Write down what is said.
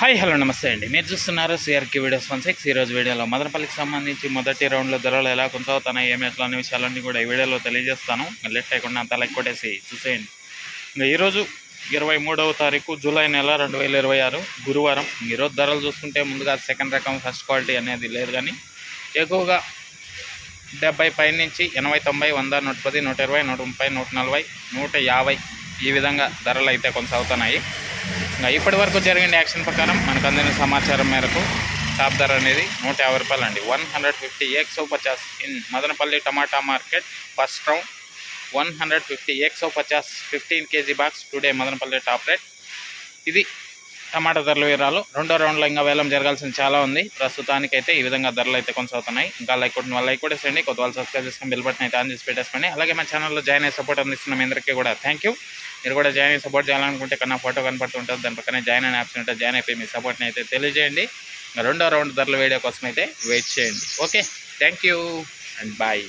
Hi hello నమస్తే అండి. మీరు చూస్తున్నారు సిఆర్కే వీడియోస్ 16. ఈరోజు వీడియోలో మదనపల్లికి సంబంధించి మొదటి రౌండ్లో ధరలు ఎలా కొనసాగుతున్నాయి, ఏమి ఎట్లా అనే విషయాలన్నీ కూడా ఈ వీడియోలో తెలియజేస్తాను. లేట్ చేయకుండా అంతా లైక్ కొట్టేసి చూసేయండి. ఇంకా ఈరోజు 23వ తారీఖు జూలై నెల 2026 గురువారం. ఈరోజు ధరలు చూసుకుంటే ముందుగా సెకండ్ రకం ఫస్ట్ క్వాలిటీ అనేది లేదు, కానీ ఎక్కువగా 70 పై నుంచి 80, 90, 100, 110, 120, 130, 140, 150 ఈ విధంగా ధరలు అయితే కొనసాగుతున్నాయి. ఇంకా ఇప్పటి వరకు జరిగిన యాక్షన్ ప్రకారం మనకు అందిన సమాచారం మేరకు టాప్ ధర అనేది 150 రూపాయలు అండి. 150 150 in Madanapalle tomato market first round 150 150 15 kg box today Madanapalle top rate. ఇది టమాటా ధరల వివరాలు. రెండో రౌండ్లో ఇంకా వేలం జరగాల్సింది చాలా ఉంది. ప్రస్తుతానికైతే ఈ విధంగా ధరలు అయితే కొనసాగుతున్నాయి. ఇంకా లైక్ కూడా చేయండి, కొత్త వాళ్ళు సబ్స్క్రైబ్ చేసుకుని బెల్ బటన్ అయితే ఆన్ చేసి పెట్టేసుకోండి. అలాగే మా ఛానల్లో జాయిన్ అయ్యి సపోర్ట్ అందిస్తున్న మీ అందరికీ కూడా థ్యాంక్ యూ. మీరు కూడా జాయిన్ అయ్యి సపోర్ట్ చేయాలనుకుంటే కన్నా ఫోటో కనపడుతుంటుంది, దాని పక్కనే జాయిన్ అనే ఆప్షన్ ఉంటుంది. జాయిన్ అయిపోయి మీ సపోర్ట్ని అయితే తెలియజేయండి. రెండో రౌండ్ ధరల వీడియో కోసం అయితే వెయిట్ చేయండి. Okay, thank you and bye.